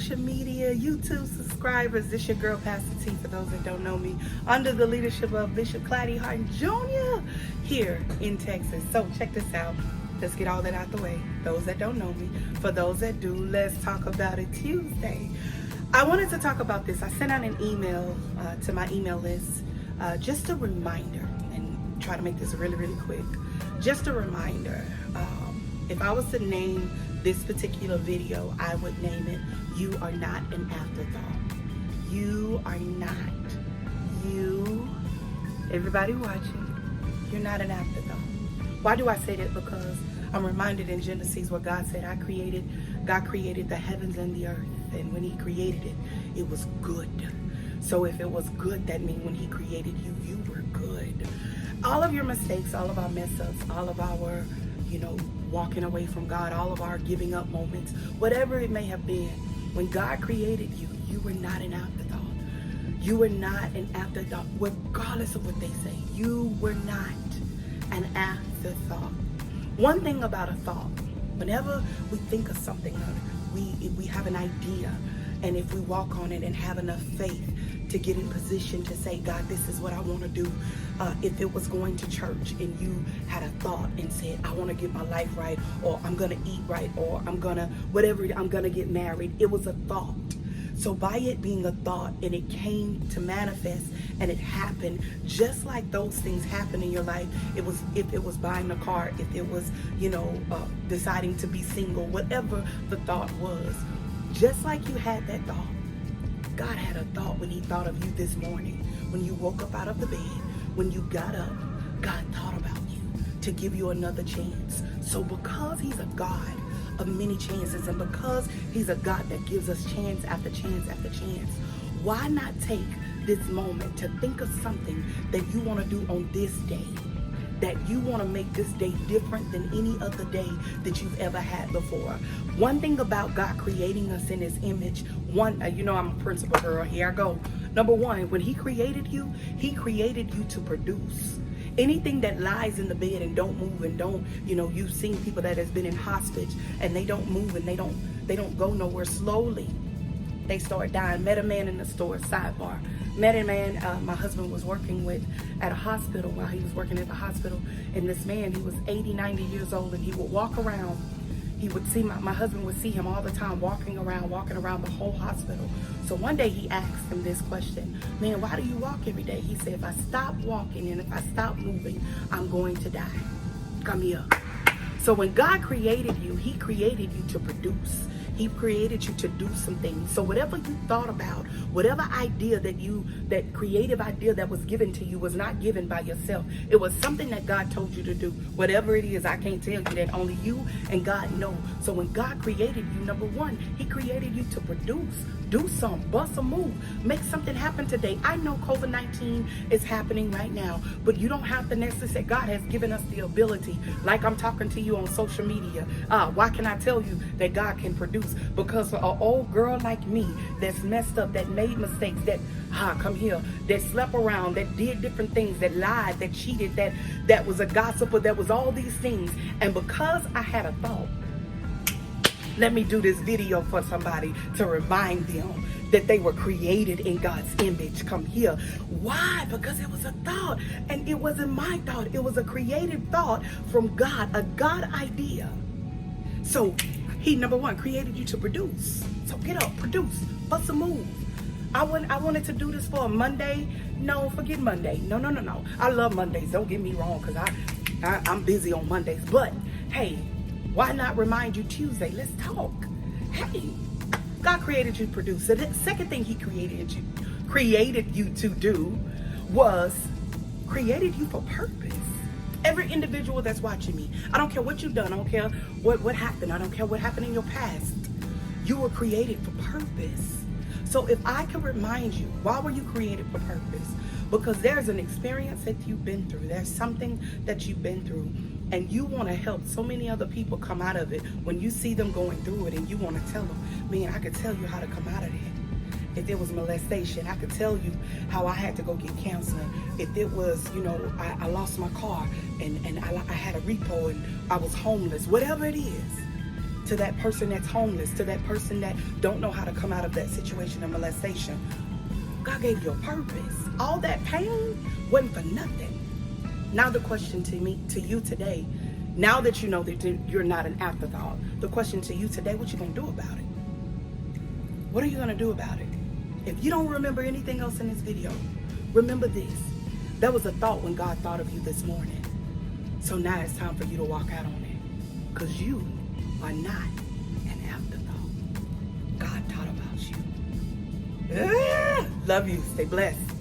social media, YouTube subscribers. This your girl, Pastor T, for those that don't know me, under the leadership of Bishop Clyde Hart Jr. here in Texas. So check this out. Let's get all that out the way. Those that don't know me, for those that do, let's talk about it Tuesday. I wanted to talk about this. I sent out an email to my email list, just a reminder, and try to make this really, really quick. Just a reminder. If I was to name this particular video, I would name it, "You Are Not an Afterthought." You are not. You, everybody watching, you're not an afterthought. Why do I say that? Because I'm reminded in Genesis where God said, God created the heavens and the earth. And when he created it, it was good. So if it was good, that means when he created you, you were good. All of your mistakes, all of our mess ups, all of our, walking away from God, all of our giving up moments, whatever it may have been, when God created you, you were not an afterthought. You were not an afterthought, regardless of what they say. You were not an afterthought. One thing about a thought, whenever we think of something, we have an idea, and if we walk on it and have enough faith to get in position to say, God, this is what I want to do. If it was going to church and you had a thought and said, I want to get my life right, or I'm going to eat right, or I'm going to get married. It was a thought. So by it being a thought and it came to manifest and it happened, just like those things happen in your life, if it was buying a car, if it was, deciding to be single, whatever the thought was, just like you had that thought, God had a thought when he thought of you this morning. When you woke up out of the bed, when you got up, God thought about you to give you another chance. So because he's a God of many chances, and because he's a God that gives us chance after chance after chance, why not take this moment to think of something that you want to do on this day, that you want to make this day different than any other day that you've ever had before. One thing about God creating us in his image, I'm a principal girl, here I go. Number one, when he created you to produce. Anything that lies in the bed and don't move and don't, you've seen people that has been in hospice and they don't move and they don't go nowhere. Slowly they start dying. Met a man in the store, sidebar. Met a man my husband was working with at a hospital while he was working at the hospital. And this man, he was 80, 90 years old, and he would walk around. He would see, my husband would see him all the time walking around the whole hospital. So one day he asked him this question, man, why do you walk every day? He said, if I stop walking and if I stop moving, I'm going to die. Come here. So when God created you, he created you to produce. He created you to do some things. So whatever you thought about, whatever idea that creative idea that was given to you was not given by yourself. It was something that God told you to do. Whatever it is, I can't tell you that. Only you and God know. So when God created you, number one, he created you to produce. Do something, bust a move, make something happen today. I know COVID-19 is happening right now, but you don't have to necessarily say God has given us the ability, like I'm talking to you on social media. Why can I tell you that God can produce? Because for an old girl like me that's messed up, that made mistakes, that slept around, that did different things, that lied, that cheated, that was a gossiper, that was all these things. And because I had a thought, let me do this video for somebody to remind them that they were created in God's image. Come here. Why? Because it was a thought, and it wasn't my thought. It was a creative thought from God, a God idea. So he, number one, created you to produce. So get up, produce, bust a move. I wanted to do this for a Monday. No, forget Monday. No. I love Mondays. Don't get me wrong, because I'm busy on Mondays. But hey, why not remind you Tuesday? Let's talk. Hey, God created you to produce. So the second thing he created you to do was created you for purpose. Every individual that's watching me, I don't care what you've done. I don't care what happened. I don't care what happened in your past. You were created for purpose. So if I can remind you, why were you created for purpose? Because there's an experience that you've been through. There's something that you've been through. And you want to help so many other people come out of it. When you see them going through it and you want to tell them, man, I could tell you how to come out of that. If it was molestation, I could tell you how I had to go get counseling. If it was, I lost my car and I had a repo and I was homeless, whatever it is, to that person that's homeless, to that person that don't know how to come out of that situation of molestation. God gave you a purpose. All that pain wasn't for nothing. Now the question to you today, now that you know that you're not an afterthought, the question to you today, what you gonna do about it? What are you gonna do about it? If you don't remember anything else in this video, remember this. That was a thought when God thought of you this morning. So now it's time for you to walk out on it. Because you are not an afterthought. God thought about you. Love you. Stay blessed.